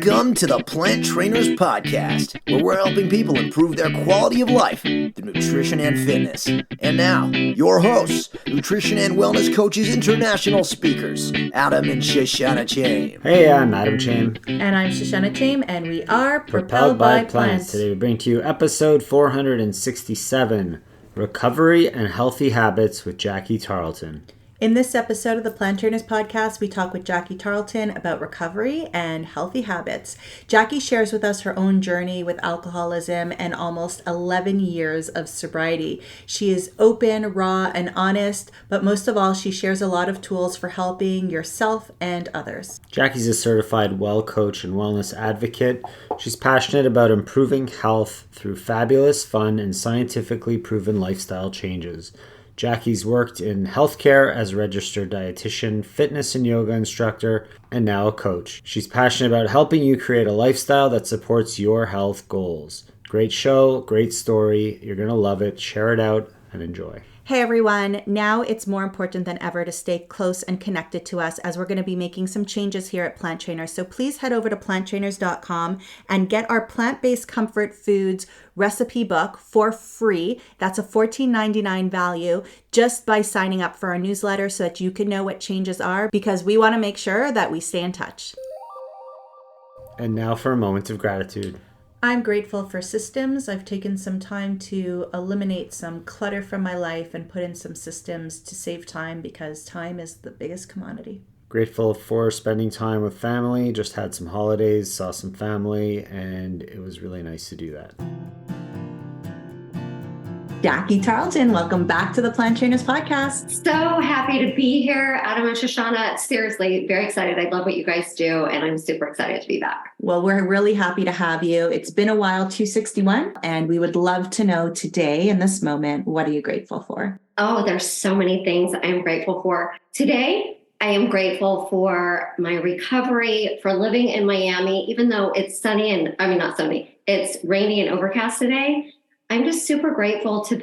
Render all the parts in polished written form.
Welcome to the Plant Trainers Podcast, where we're helping people improve their quality of life through nutrition and fitness. And now, your hosts, nutrition and wellness coaches, international speakers, Adam and Shoshana Chaim. Hey, I'm Adam Chaim. And I'm Shoshana Chaim, and we are Propelled by Plants. Today we bring to you episode 467, Recovery and Healthy Habits with Jacque Tarlton. In this episode of the Plant Trainers Podcast, we talk with Jacque Tarlton about recovery and healthy habits. Jacque shares with us her own journey with alcoholism and almost 11 years of sobriety. She is open, raw, and honest, but most of all, she shares a lot of tools for helping yourself and others. Jacque's a certified Wellcoach and Wellness Advocate. She's passionate about improving health through fabulous, fun, and scientifically proven lifestyle changes. Jacque's worked in healthcare as a registered dietitian, fitness and yoga instructor, and now a coach. She's passionate about helping you create a lifestyle that supports your health goals. Great show, great story. You're going to love it. Share it out and enjoy. Hey everyone, now it's more important than ever to stay close and connected to us as we're going to be making some changes here at Plant Trainers. So please head over to planttrainers.com and get our plant-based comfort foods recipe book for free. That's a $14.99 value just by signing up for our newsletter so that you can know what changes are, because we want to make sure that we stay in touch. And now for a moment of gratitude. I'm grateful for systems. I've taken some time to eliminate some clutter from my life and put in some systems to save time, because time is the biggest commodity. Grateful for spending time with family. Just had some holidays, saw some family, and it was really nice to do that. Jacque Tarlton, welcome back to the Plant Trainers Podcast. So happy to be here, Adam and Shoshana. Seriously, very excited. I love what you guys do, and I'm super excited to be back. Well, we're really happy to have you. It's been a while, 261, and we would love to know today, in this moment, what are you grateful for? Oh, there's so many things I'm grateful for. Today, I am grateful for my recovery, for living in Miami, even though it's it's rainy and overcast today. I'm just super grateful to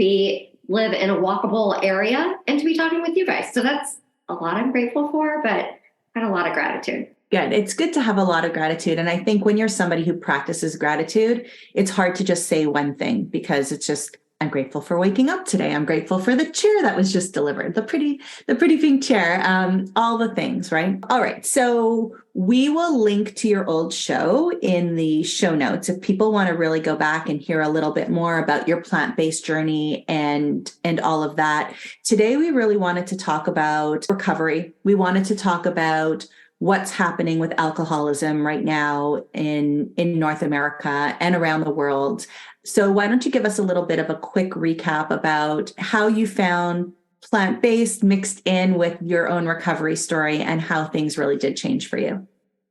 live in a walkable area and to be talking with you guys. So that's a lot I'm grateful for, but got a lot of gratitude. Good. It's good to have a lot of gratitude. And I think when you're somebody who practices gratitude, it's hard to just say one thing, because it's just, I'm grateful for waking up today. I'm grateful for the chair that was just delivered, the pretty pink chair, all the things, right? All right. So we will link to your old show in the show notes if people want to really go back and hear a little bit more about your plant-based journey and all of that. Today, we really wanted to talk about recovery. We wanted to talk about what's happening with alcoholism right now in North America and around the world. So why don't you give us a little bit of a quick recap about how you found plant-based mixed in with your own recovery story and how things really did change for you?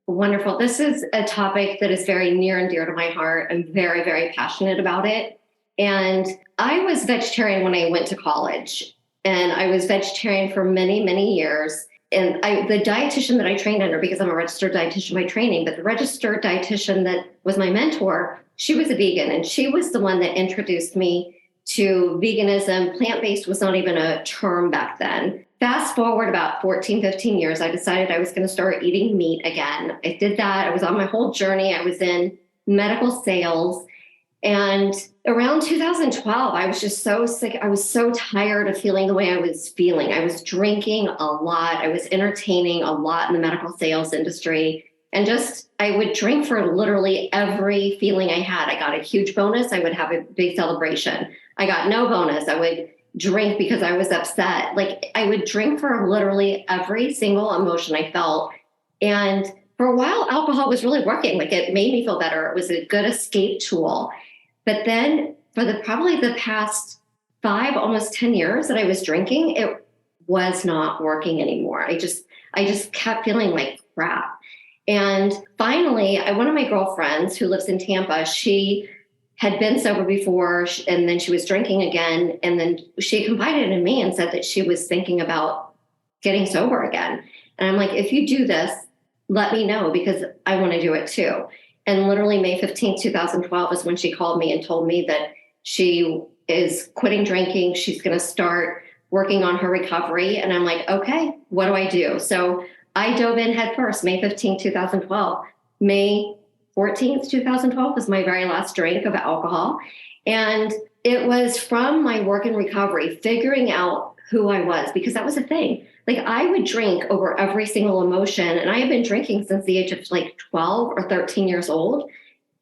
Wonderful. This is a topic that is very near and dear to my heart. I'm very, very passionate about it. And I was vegetarian when I went to college, and I was vegetarian for many, many years. And the dietitian that I trained under, because I'm a registered dietitian by training, but the registered dietitian that was my mentor, she was a vegan, and she was the one that introduced me to veganism. Plant-based was not even a term back then. Fast forward about 14, 15 years, I decided I was going to start eating meat again. I did that. I was on my whole journey. I was in medical sales. And around 2012, I was just so sick. I was so tired of feeling the way I was feeling. I was drinking a lot. I was entertaining a lot in the medical sales industry. And I would drink for literally every feeling I had. I got a huge bonus. I would have a big celebration. I got no bonus. I would drink because I was upset. I would drink for literally every single emotion I felt. And for a while, alcohol was really working. It made me feel better. It was a good escape tool. But then for probably the past 5, almost 10 years that I was drinking, it was not working anymore. I just kept feeling like crap. And finally, one of my girlfriends who lives in Tampa, she had been sober before, and then she was drinking again. And then she confided in me and said that she was thinking about getting sober again. And I'm like, if you do this, let me know, because I want to do it too. And literally May 15th, 2012 is when she called me and told me that she is quitting drinking. She's going to start working on her recovery. And I'm like, okay, what do I do? So I dove in head first, May 15th, 2012. May 14th, 2012 was my very last drink of alcohol. And it was from my work in recovery, figuring out who I was, because that was a thing. Like I would drink over every single emotion. And I had been drinking since the age of like 12 or 13 years old.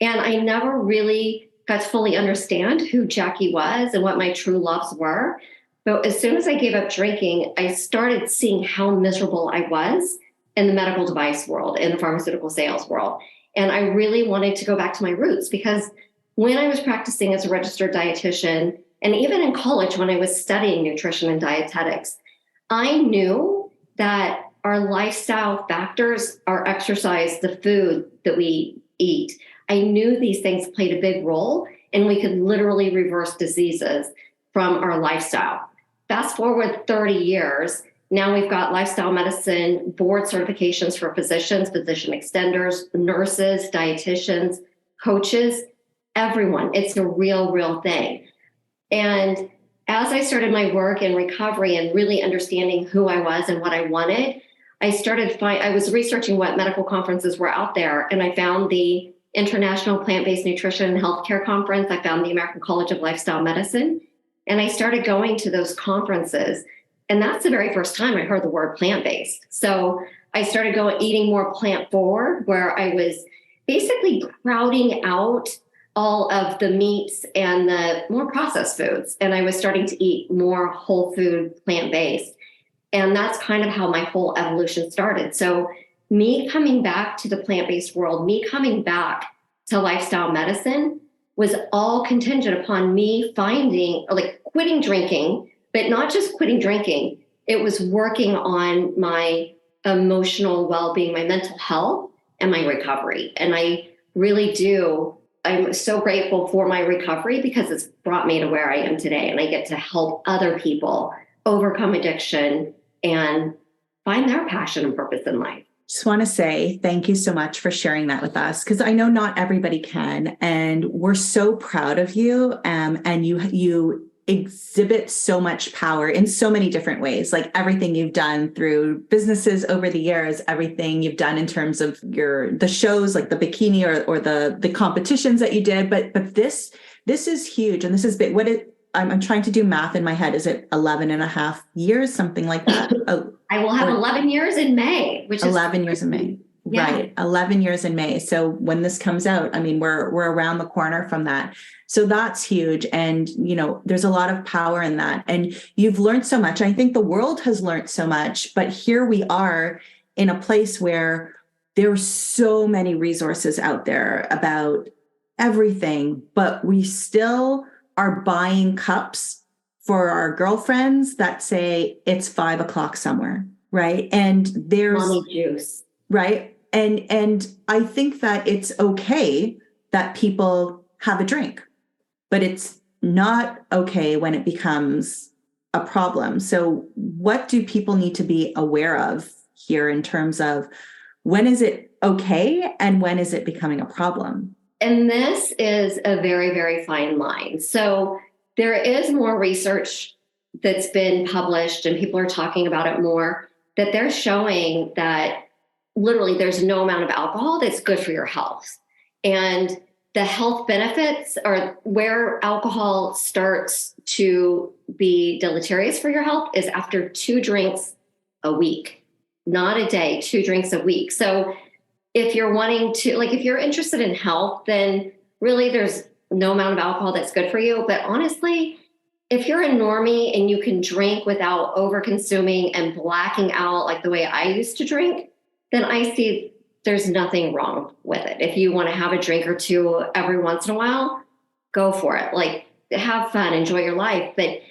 And I never really got to fully understand who Jacque was and what my true loves were. But as soon as I gave up drinking, I started seeing how miserable I was in the medical device world, in the pharmaceutical sales world. And I really wanted to go back to my roots, because when I was practicing as a registered dietitian, and even in college when I was studying nutrition and dietetics, I knew that our lifestyle factors, our exercise, the food that we eat, I knew these things played a big role, and we could literally reverse diseases from our lifestyle. Fast forward 30 years, now we've got lifestyle medicine board certifications for physicians, physician extenders, nurses, dietitians, coaches, everyone. It's a real thing. And as I started my work in recovery and really understanding who I was and what I wanted, I was researching what medical conferences were out there, and I found the International Plant-Based Nutrition and Healthcare Conference. I found the American College of Lifestyle Medicine, and I started going to those conferences. And that's the very first time I heard the word plant-based. So I started eating more plant-forward, where I was basically crowding out all of the meats and the more processed foods. And I was starting to eat more whole food, plant-based. And that's kind of how my whole evolution started. So me coming back to the plant-based world, me coming back to lifestyle medicine was all contingent upon me quitting drinking, but not just quitting drinking. It was working on my emotional well-being, my mental health, and my recovery. And I really I'm so grateful for my recovery, because it's brought me to where I am today. And I get to help other people overcome addiction and find their passion and purpose in life. Just want to say thank you so much for sharing that with us, because I know not everybody can, and we're so proud of you. And you exhibit so much power in so many different ways, like everything you've done through businesses over the years, everything you've done in terms of the shows, like the bikini or the competitions that you did. But this is huge, and this is big. I'm trying to do math in my head. Is it 11 and a half years, something like that? I will have 11 years in May, which is 11 years in May. Yeah. Right. 11 years in May. So when this comes out, I mean, we're around the corner from that. So that's huge. And, there's a lot of power in that. And you've learned so much. I think the world has learned so much, but here we are in a place where there are so many resources out there about everything, but we still are buying cups for our girlfriends that say it's 5 o'clock somewhere. Right. And there's mommy juice. Right. And I think that it's okay that people have a drink, but it's not okay when it becomes a problem. So what do people need to be aware of here in terms of when is it okay and when is it becoming a problem? And this is a very, very fine line. So there is more research that's been published, and people are talking about it more, that they're showing that literally there's no amount of alcohol that's good for your health. And the health benefits are where alcohol starts to be deleterious for your health is after 2 drinks a week, not a day, 2 drinks a week. So if you're wanting to, if you're interested in health, then really there's no amount of alcohol that's good for you. But honestly, if you're a normie and you can drink without over consuming and blacking out like the way I used to drink, then I see there's nothing wrong with it. If you want to have a drink or 2 every once in a while, go for it. Have fun, enjoy your life. But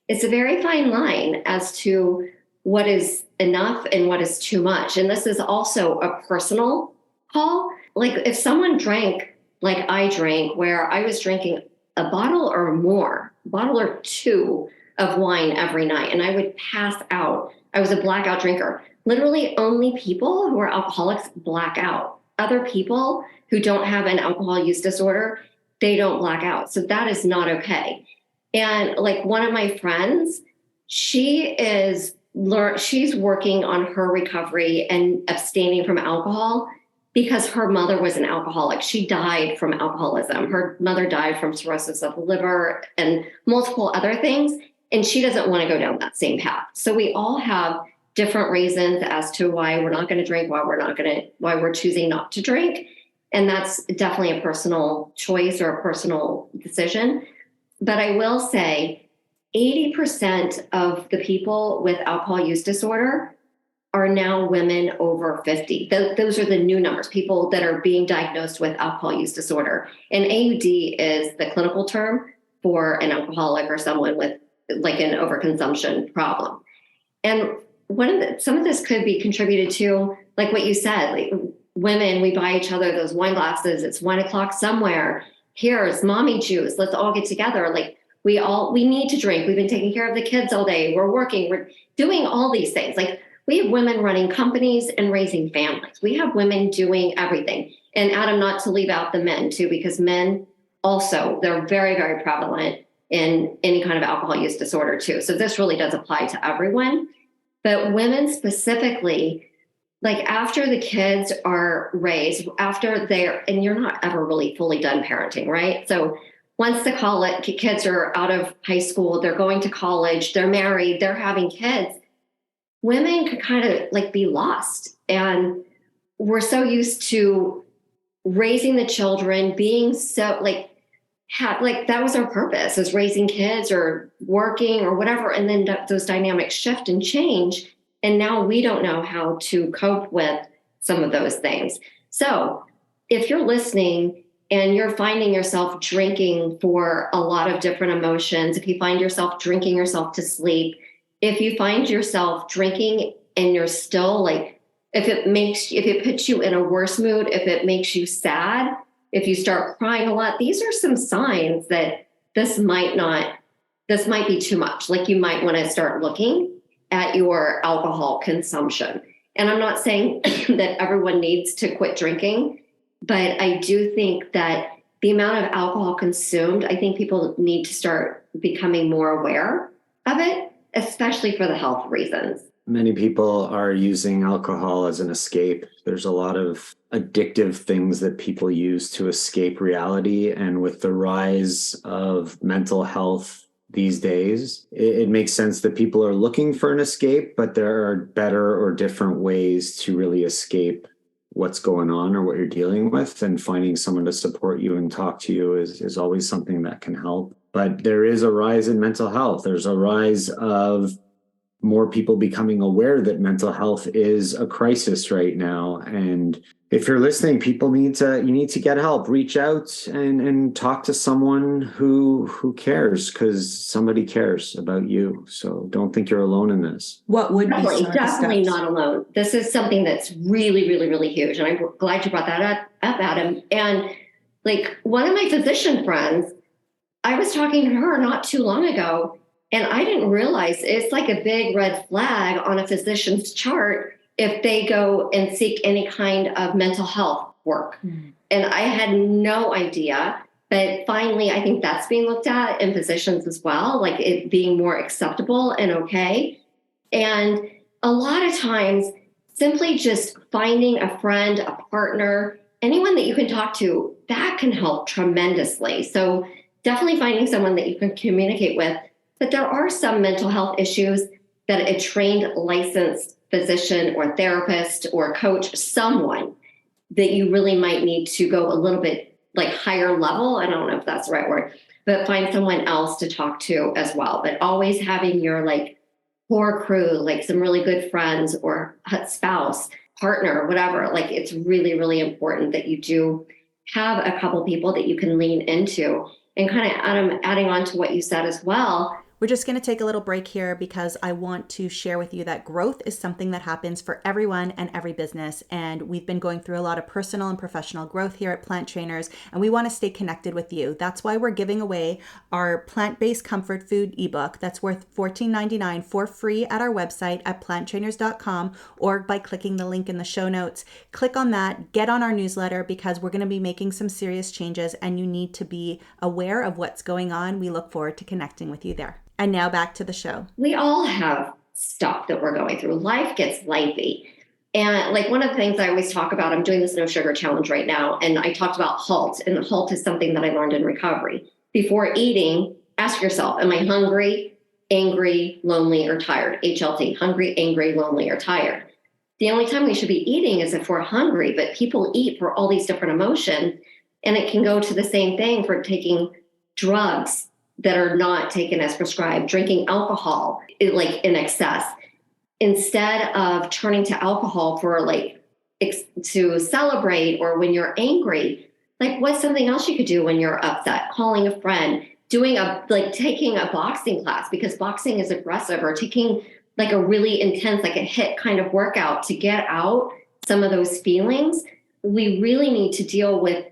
it's a very fine line as to what is enough and what is too much. And this is also a personal call. If someone drank like I drank, where I was drinking a bottle or 2 of wine every night, and I would pass out. I was a blackout drinker. Literally only people who are alcoholics black out. Other people who don't have an alcohol use disorder, they don't black out. So that is not okay. And one of my friends, she's working on her recovery and abstaining from alcohol. because her mother was an alcoholic. She died from alcoholism. Her mother died from cirrhosis of the liver and multiple other things. And she doesn't want to go down that same path. So we all have different reasons as to why we're not going to drink, why we're choosing not to drink. And that's definitely a personal choice or a personal decision. But I will say 80% of the people with alcohol use disorder are now women over 50. Those are the new numbers, people that are being diagnosed with alcohol use disorder. And AUD is the clinical term for an alcoholic or someone with like an overconsumption problem. And some of this could be contributed to, like what you said, like women, we buy each other those wine glasses. It's 1:00 somewhere. Here's mommy juice. Let's all get together. Like we need to drink. We've been taking care of the kids all day. We're working. We're doing all these things. Like we have women running companies and raising families. We have women doing everything. And Adam, not to leave out the men too, because men also, they're very, very prevalent in any kind of alcohol use disorder too. So this really does apply to everyone. But women specifically, like after the kids are raised, and you're not ever really fully done parenting, right? So once the kids are out of high school, they're going to college, they're married, they're having kids, women could kind of like be lost. And we're so used to raising the children, being so like that was our purpose, is raising kids or working or whatever. And then those dynamics shift and change. And now we don't know how to cope with some of those things. So if you're listening and you're finding yourself drinking for a lot of different emotions, if you find yourself drinking yourself to sleep, if you find yourself drinking and you're still like, if it puts you in a worse mood, if it makes you sad, if you start crying a lot, these are some signs that this might be too much. Like you might want to start looking at your alcohol consumption. And I'm not saying that everyone needs to quit drinking, but I do think that the amount of alcohol consumed, I think people need to start becoming more aware of it, especially for the health reasons. Many people are using alcohol as an escape. There's a lot of addictive things that people use to escape reality. And with the rise of mental health these days, it makes sense that people are looking for an escape, but there are better or different ways to really escape what's going on or what you're dealing with. And finding someone to support you and talk to you is always something that can help. But there is a rise in mental health. There's a rise of more people becoming aware that mental health is a crisis right now. And if you're listening, you need to get help. Reach out and talk to someone who cares, because somebody cares about you. So don't think you're alone in this. What would definitely not alone. This is something that's really, really, really huge. And I'm glad you brought that up, Adam. And like one of my physician friends, I was talking to her not too long ago, and I didn't realize it's like a big red flag on a physician's chart if they go and seek any kind of mental health work. Mm-hmm. And I had no idea, but finally, I think that's being looked at in physicians as well, like it being more acceptable and okay. And a lot of times, simply just finding a friend, a partner, anyone that you can talk to, that can help tremendously. So definitely finding someone that you can communicate with. But there are some mental health issues that a trained, licensed physician or therapist or coach, someone that you really might need to go a little bit like higher level. I don't know if that's the right word, but find someone else to talk to as well. But always having your like core crew, like some really good friends or spouse, partner, whatever. Like it's really, really important that you do have a couple people that you can lean into. And kind of adding on to what you said as well. We're just going to take a little break here because I want to share with you that growth is something that happens for everyone and every business. And we've been going through a lot of personal and professional growth here at Plant Trainers, and we want to stay connected with you. That's why we're giving away our plant-based comfort food ebook that's worth $14.99 for free at our website at planttrainers.com or by clicking the link in the show notes. Click on that, get on our newsletter because we're going to be making some serious changes and you need to be aware of what's going on. We look forward to connecting with you there. And now back to the show. We all have stuff that we're going through. Life gets lengthy. And like one of the things I always talk about, I'm doing this no sugar challenge right now. And I talked about HALT, and HALT is something that I learned in recovery. Before eating, ask yourself, am I hungry, angry, lonely, or tired? HLT, hungry, angry, lonely, or tired. The only time we should be eating is if we're hungry, but people eat for all these different emotions. And it can go to the same thing for taking drugs that are not taken as prescribed, drinking alcohol like in excess. Instead of turning to alcohol for like to celebrate or when you're angry, like what's something else you could do when you're upset? Calling a friend, taking a boxing class because boxing is aggressive, or taking like a really intense, like a HIIT kind of workout to get out some of those feelings. We really need to deal with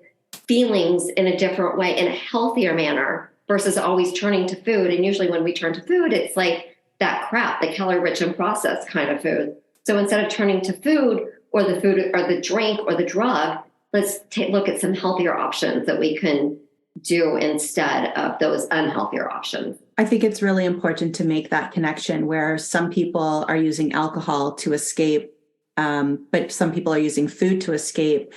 feelings in a different way, in a healthier manner versus always turning to food. And usually when we turn to food, it's like that crap, the calorie-rich and processed kind of food. So instead of turning to food or the drink or the drug, let's look at some healthier options that we can do instead of those unhealthier options. I think it's really important to make that connection where some people are using alcohol to escape, but some people are using food to escape.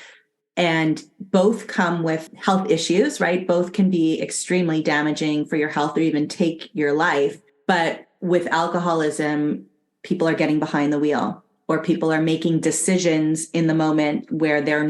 And both come with health issues, right? Both can be extremely damaging for your health or even take your life. But with alcoholism, people are getting behind the wheel, or people are making decisions in the moment where they're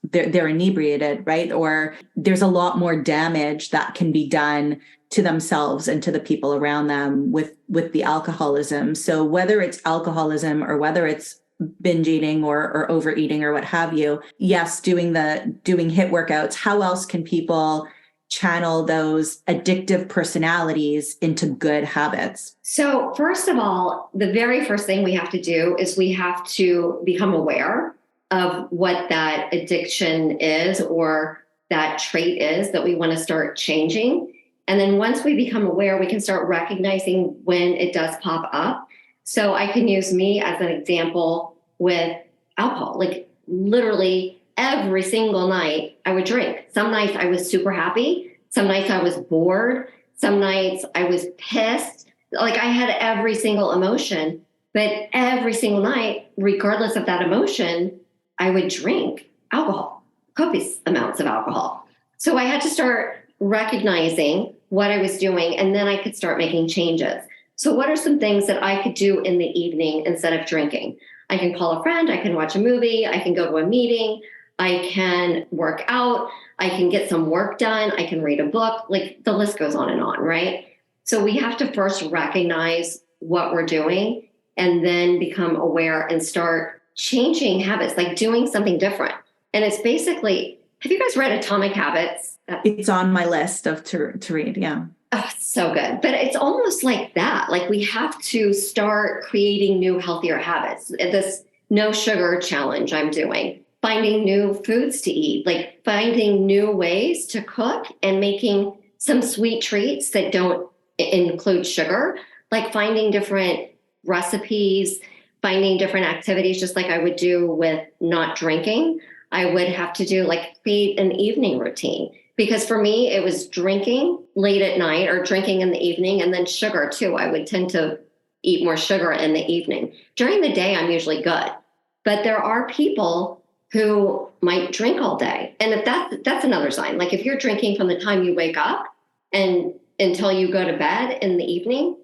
inebriated, right? Or there's a lot more damage that can be done to themselves and to the people around them with the alcoholism. So whether it's alcoholism or whether it's binge eating or overeating or what have you, yes, doing HIIT workouts, how else can people channel those addictive personalities into good habits? So first of all, the very first thing we have to do is we have to become aware of what that addiction is or that trait is that we want to start changing. And then once we become aware, we can start recognizing when it does pop up. So I can use me as an example with alcohol. Like literally every single night I would drink. Some nights I was super happy. Some nights I was bored. Some nights I was pissed. Like I had every single emotion, but every single night, regardless of that emotion, I would drink alcohol, copious amounts of alcohol. So I had to start recognizing what I was doing, and then I could start making changes. So what are some things that I could do in the evening instead of drinking? I can call a friend, I can watch a movie, I can go to a meeting, I can work out, I can get some work done, I can read a book, like the list goes on, right? So we have to first recognize what we're doing and then become aware and start changing habits, like doing something different. And it's basically, have you guys read Atomic Habits? It's on my list to read, yeah. Oh, so good. But it's almost like that. Like we have to start creating new, healthier habits. This no sugar challenge I'm doing, finding new foods to eat, like finding new ways to cook and making some sweet treats that don't include sugar, like finding different recipes, finding different activities, just like I would do with not drinking. I would have to do like create an evening routine. Because for me, it was drinking late at night or drinking in the evening, and then sugar too. I would tend to eat more sugar in the evening. During the day, I'm usually good. But there are people who might drink all day. And if that's another sign. Like if you're drinking from the time you wake up and until you go to bed in the evening,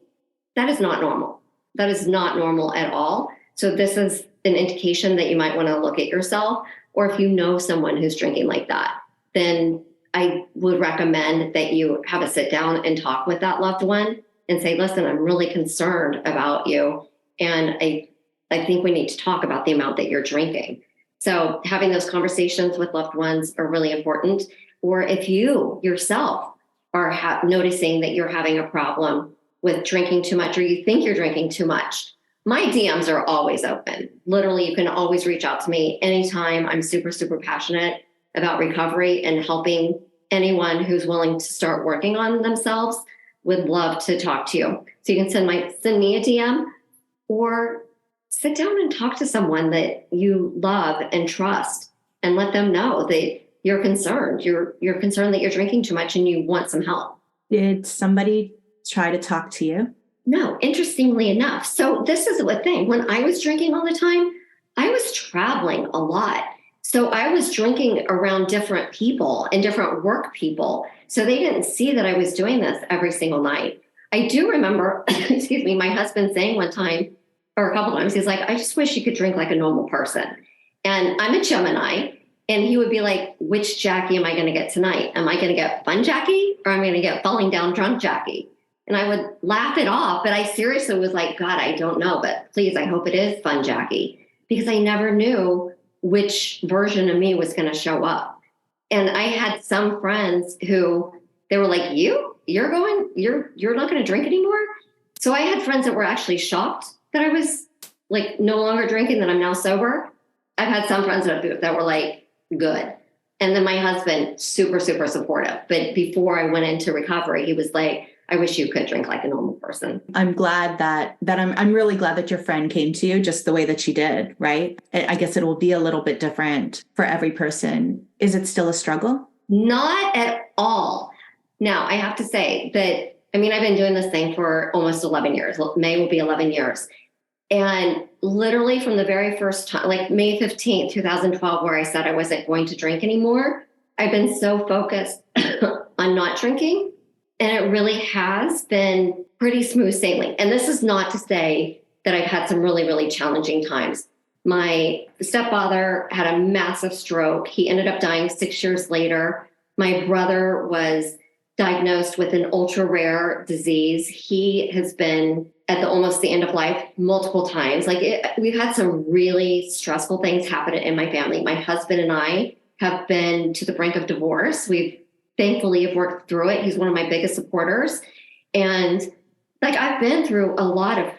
that is not normal. That is not normal at all. So this is an indication that you might want to look at yourself. Or if you know someone who's drinking like that, then I would recommend that you have a sit down and talk with that loved one and say, listen, I'm really concerned about you. And I think we need to talk about the amount that you're drinking. So having those conversations with loved ones are really important. Or if you yourself are noticing that you're having a problem with drinking too much, or you think you're drinking too much, my DMs are always open. Literally, you can always reach out to me anytime. I'm super, super passionate about recovery and helping anyone who's willing to start working on themselves. Would love to talk to you. So you can send me a DM or sit down and talk to someone that you love and trust and let them know that you're concerned. You're concerned that you're drinking too much and you want some help. Did somebody try to talk to you? No, interestingly enough. So this is the thing. When I was drinking all the time, I was traveling a lot. So I was drinking around different people and different work people. So they didn't see that I was doing this every single night. I do remember, excuse me, my husband saying one time or a couple times, he's like, I just wish you could drink like a normal person. And I'm a Gemini. And he would be like, which Jackie am I going to get tonight? Am I going to get fun Jackie or am I going to get falling down drunk Jackie? And I would laugh it off. But I seriously was like, God, I don't know. But please, I hope it is fun Jackie, because I never knew which version of me was going to show up. And I had some friends who they were like, you're not going to drink anymore. So I had friends that were actually shocked that I was like no longer drinking, that I'm now sober. I've had some friends that were like, good. And then my husband, super, super supportive. But before I went into recovery, he was like, I wish you could drink like a normal person. I'm glad that I'm really glad that your friend came to you just the way that she did, right? I guess it will be a little bit different for every person. Is it still a struggle? Not at all. Now, I have to say that, I mean, I've been doing this thing for almost 11 years. May will be 11 years. And literally from the very first time, like May 15th, 2012, where I said I wasn't going to drink anymore, I've been so focused on not drinking. And it really has been pretty smooth sailing. And this is not to say that I've had some really, really challenging times. My stepfather had a massive stroke. He ended up dying 6 years later. My brother was diagnosed with an ultra rare disease. He has been at almost the end of life multiple times. We've had some really stressful things happen in my family. My husband and I have been to the brink of divorce. We've thankfully have worked through it. He's one of my biggest supporters. And I've been through a lot of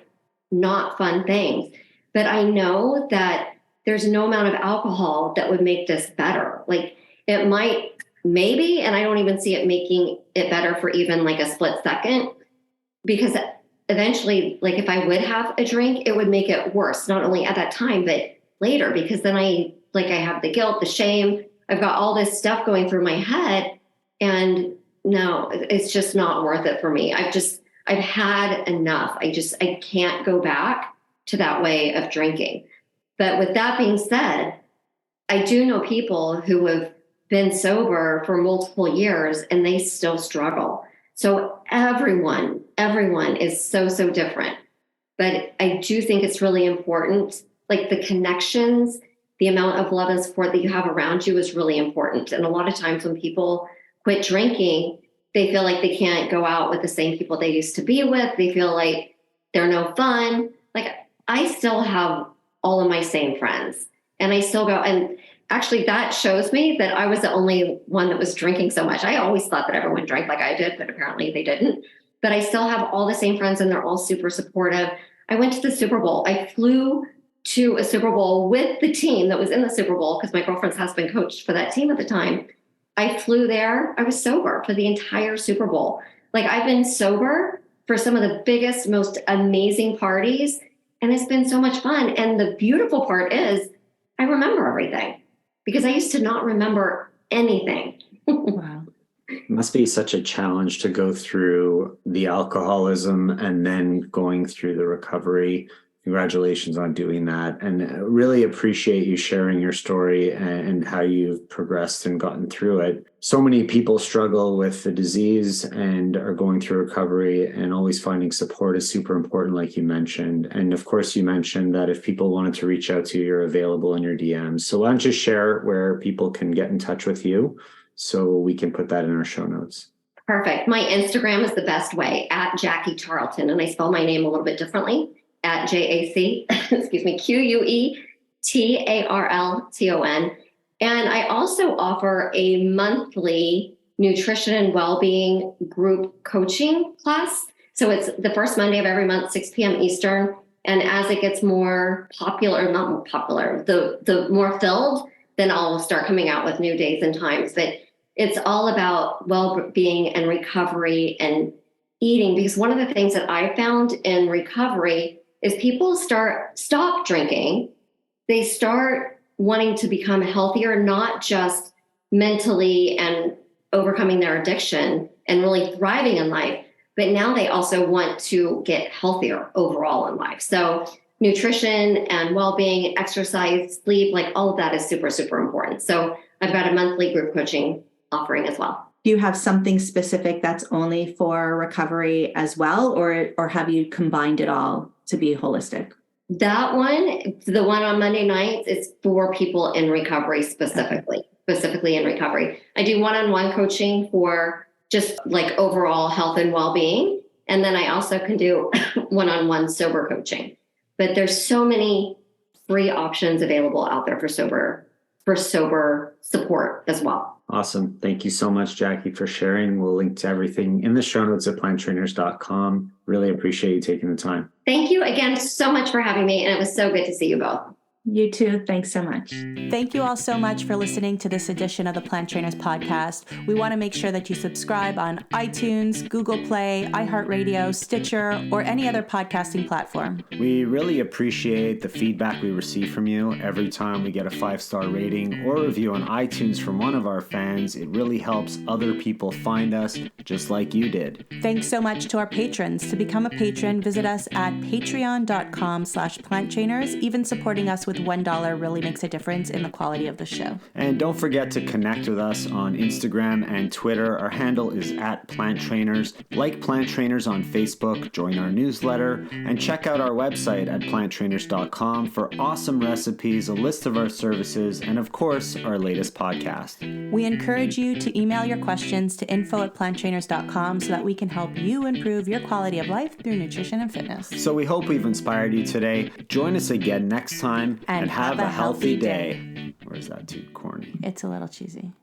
not fun things, but I know that there's no amount of alcohol that would make this better. It might maybe, and I don't even see it making it better for even like a split second, because eventually, if I would have a drink, it would make it worse, not only at that time, but later, because then I have the guilt, the shame, I've got all this stuff going through my head, and no, it's just not worth it for me. I've had enough. I can't go back to that way of drinking. But with that being said, I do know people who have been sober for multiple years and they still struggle. So everyone is so, so different. But I do think it's really important, the connections, the amount of love and support that you have around you is really important. And a lot of times when people quit drinking, they feel like they can't go out with the same people they used to be with. They feel like they're no fun. I still have all of my same friends and I still go. And actually that shows me that I was the only one that was drinking so much. I always thought that everyone drank like I did, but apparently they didn't. But I still have all the same friends and they're all super supportive. I went to the Super Bowl. I flew to a Super Bowl with the team that was in the Super Bowl because my girlfriend's husband coached for that team at the time. I flew there. I was sober for the entire Super Bowl. I've been sober for some of the biggest, most amazing parties. And it's been so much fun. And the beautiful part is I remember everything because I used to not remember anything. Wow. It must be such a challenge to go through the alcoholism and then going through the recovery. Congratulations on doing that. And I really appreciate you sharing your story and how you've progressed and gotten through it. So many people struggle with the disease and are going through recovery, and always finding support is super important, like you mentioned. And of course, you mentioned that if people wanted to reach out to you, you're available in your DMs. So why don't you share where people can get in touch with you so we can put that in our show notes. Perfect. My Instagram is the best way, at Jacque Tarlton. And I spell my name a little bit differently. At JAC, QUETARLTON. And I also offer a monthly nutrition and well-being group coaching class. So it's the first Monday of every month, 6 p.m. Eastern. And as it gets more popular, not more popular, the more filled, then I'll start coming out with new days and times. But it's all about well-being and recovery and eating. Because one of the things that I found in recovery is people stop drinking. They start wanting to become healthier, not just mentally and overcoming their addiction and really thriving in life, but now they also want to get healthier overall in life. So nutrition and well-being, exercise, sleep, like all of that is super, super important. So I've got a monthly group coaching offering as well. Do you have something specific that's only for recovery as well, or have you combined it all to be holistic? That one, the one on Monday nights, is for people in recovery specifically in recovery. I do one-on-one coaching for just like overall health and well-being. And then I also can do one-on-one sober coaching. But there's so many free options available out there for sober support as well. Awesome. Thank you so much, Jacque, for sharing. We'll link to everything in the show notes at planttrainers.com. Really appreciate you taking the time. Thank you again so much for having me. And it was so good to see you both. You too. Thanks so much. Thank you all so much for listening to this edition of the Plant Trainers podcast. We want to make sure that you subscribe on iTunes, Google Play, iHeartRadio, Stitcher, or any other podcasting platform. We really appreciate the feedback we receive from you. Every time we get a 5-star rating or review on iTunes from one of our fans, it really helps other people find us just like you did. Thanks so much to our patrons. To become a patron, visit us at patreon.com/planttrainers. Even supporting us with $1 really makes a difference in the quality of the show. And don't forget to connect with us on Instagram and Twitter. Our handle is @PlantTrainers. Like Plant Trainers on Facebook, join our newsletter, and check out our website at planttrainers.com for awesome recipes, a list of our services, and of course, our latest podcast. We encourage you to email your questions to info@planttrainers.com so that we can help you improve your quality of life through nutrition and fitness. So we hope we've inspired you today. Join us again next time. And have a healthy day. Or is that too corny? It's a little cheesy.